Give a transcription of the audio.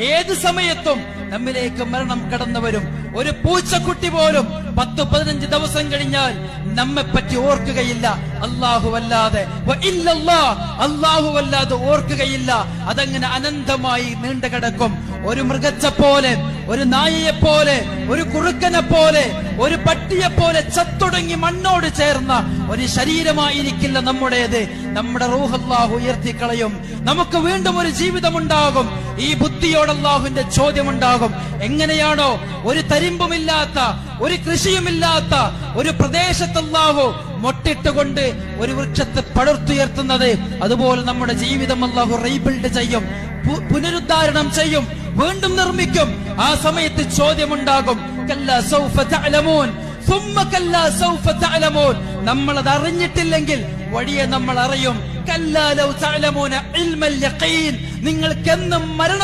ഏത് സമയത്തും നമ്മിലേക്ക് മരണം കടന്നു വരും. ഒരു പൂച്ചക്കുട്ടി പോലും 10-15 ദിവസം കഴിഞ്ഞാൽ നമ്മെപ്പറ്റി ഓർക്കുകയില്ല, അല്ലാഹുവല്ലാതെ അല്ലാഹുവല്ലാതെ ഓർക്കുകയില്ല. അതങ്ങനെ അനന്തമായി നീണ്ടു കിടക്കും. ഒരു മൃഗത്തെ പോലെ, ഒരു നായയെ പോലെ, ഒരു കുറുക്കനെ പോലെ, ഒരു പട്ടിയെ പോലെ ചത്തൊടുങ്ങി മണ്ണോട് ചേർന്ന ഒരു ശരീരമായിരിക്കില്ല നമ്മുടേത്. നമ്മുടെ റൂഹ് അല്ലാഹു ഉയർത്തിക്കളയും. നമുക്ക് വീണ്ടും ഒരു ജീവിതമുണ്ടാകും. ഈ ബുദ്ധിയോട് അല്ലാഹുവിന്റെ ചോദ്യമുണ്ടാകും. എങ്ങനെയാണോ ഒരു തരിമ്പുമില്ലാത്ത, ഒരു കൃഷിയുമില്ലാത്ത ഒരു പ്രദേശത്ത് അല്ലാഹു മൊട്ടിട്ടുകൊണ്ട് ഒരു വൃക്ഷത്തെ പടുത്തുയർത്തുന്നത്, അതുപോലെ നമ്മുടെ ജീവിതം അല്ലാഹു റീബിൽഡ് ചെയ്യും, പുനരുദ്ധാരണം ചെയ്യും, വീണ്ടും നിർമ്മിക്കും. ആ സമയത്ത് ചോദ്യമുണ്ടാകും. കല്ലാ സൗഫ തഅലമൂൻ സുമ്മ കല്ലാ സൗഫ തഅലമൂൻ. നമ്മളത് അറിഞ്ഞിട്ടില്ലെങ്കിൽ വഴിയെ നമ്മൾ അറിയും. കല്ലാ ലൗ തഅലമൂന ഇൽമൽ യഖീൻ. നിങ്ങൾക്കെന്നും മരണം